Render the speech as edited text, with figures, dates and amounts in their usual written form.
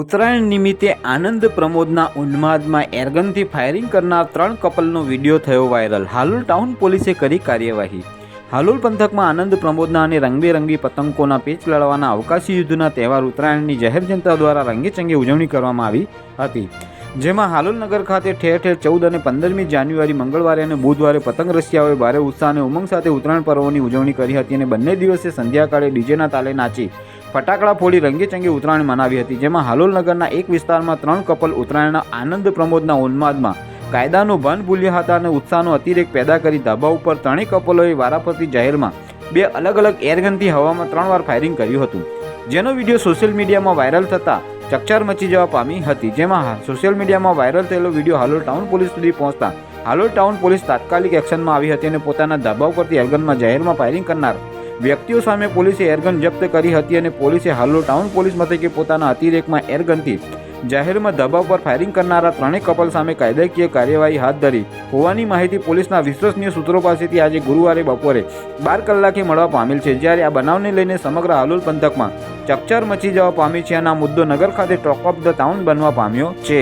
ઉત્તરાયણ નિમિત્તે આનંદ પ્રમોદના ઉન્માદમાં એરગનથી ફાયરિંગ કરનાર 3 કપલનો વિડીયો થયો વાયરલ. હાલોલ ટાઉન પોલીસે કરી કાર્યવાહી. હાલોલ પંથકમાં આનંદ પ્રમોદના અને રંગબેરંગી પતંગોના પેચ લડવાના અવકાશી યુદ્ધના તહેવાર ઉત્તરાયણની જાહેર જનતા દ્વારા રંગેચંગે ઉજવણી કરવામાં આવી હતી. જેમાં હાલોલ નગર ખાતે ઠેર ઠેર 14 અને 15મી જાન્યુઆરી મંગળવારે અને બુધવારે પતંગ રસિયાઓએ ભારે ઉત્સાહ અને ઉમંગ સાથે ઉત્તરાયણ પર્વની ઉજવણી કરી હતી અને બંને દિવસે સંધ્યાકાળે ડીજેના તાલે નાચી ફટાકડા ફોડી રંગેચંગે ઉત્તરાયણ મનાવી હતી. જેમાં હાલોલ નગરના એક વિસ્તારમાં 3 કપલ ઉત્તરાયણના આનંદ પ્રમોદના ઉન્માદમાં કાયદાનું ભાન ભૂલ્યા હતા અને ઉત્સાહનો અતિરેક પેદા કરી ધાબા ઉપર 3 કપલોએ વારાફરતી જાહેરમાં 2 અલગ અલગ એરગનથી હવામાં 3 વાર ફાયરિંગ કર્યું હતું. જેનો વિડીયો સોશિયલ મીડિયામાં વાયરલ થતાં ચકચાર મચી જવા પામી હતી. જેમાં સોશિયલ મીડિયામાં વાયરલ થયેલો વિડીયો હાલોલ ટાઉન પોલીસ સુધી પહોંચતા હાલોલ ટાઉન પોલીસ તાત્કાલિક એક્શનમાં આવી હતી અને પોતાના ધાબા ઉપરથી એરગનમાં જાહેરમાં ફાયરિંગ કરનાર વ્યક્તિઓ સામે પોલીસે એરગન જપ્ત કરી હતી અને પોલીસે હાલોલ ટાઉન પોલીસ મથકે પોતાના અતિરેકમાં એરગનથી જાહેરમાં ધાબા પર ફાયરિંગ કરનારા 3 કપલ સામે કાયદાકીય કાર્યવાહી હાથ ધરી હોવાની માહિતી પોલીસના વિશ્વસનીય સૂત્રો પાસેથી આજે ગુરુવારે બપોરે 12 કલાકે મળવા પામેલ છે. જ્યારે આ બનાવને લઈને સમગ્ર હાલોલ પંથકમાં ચકચાર મચી જવા પામી છે અને આ મુદ્દો નગર ખાતે ટોક ઓફ ધ ટાઉન બનવા પામ્યો છે.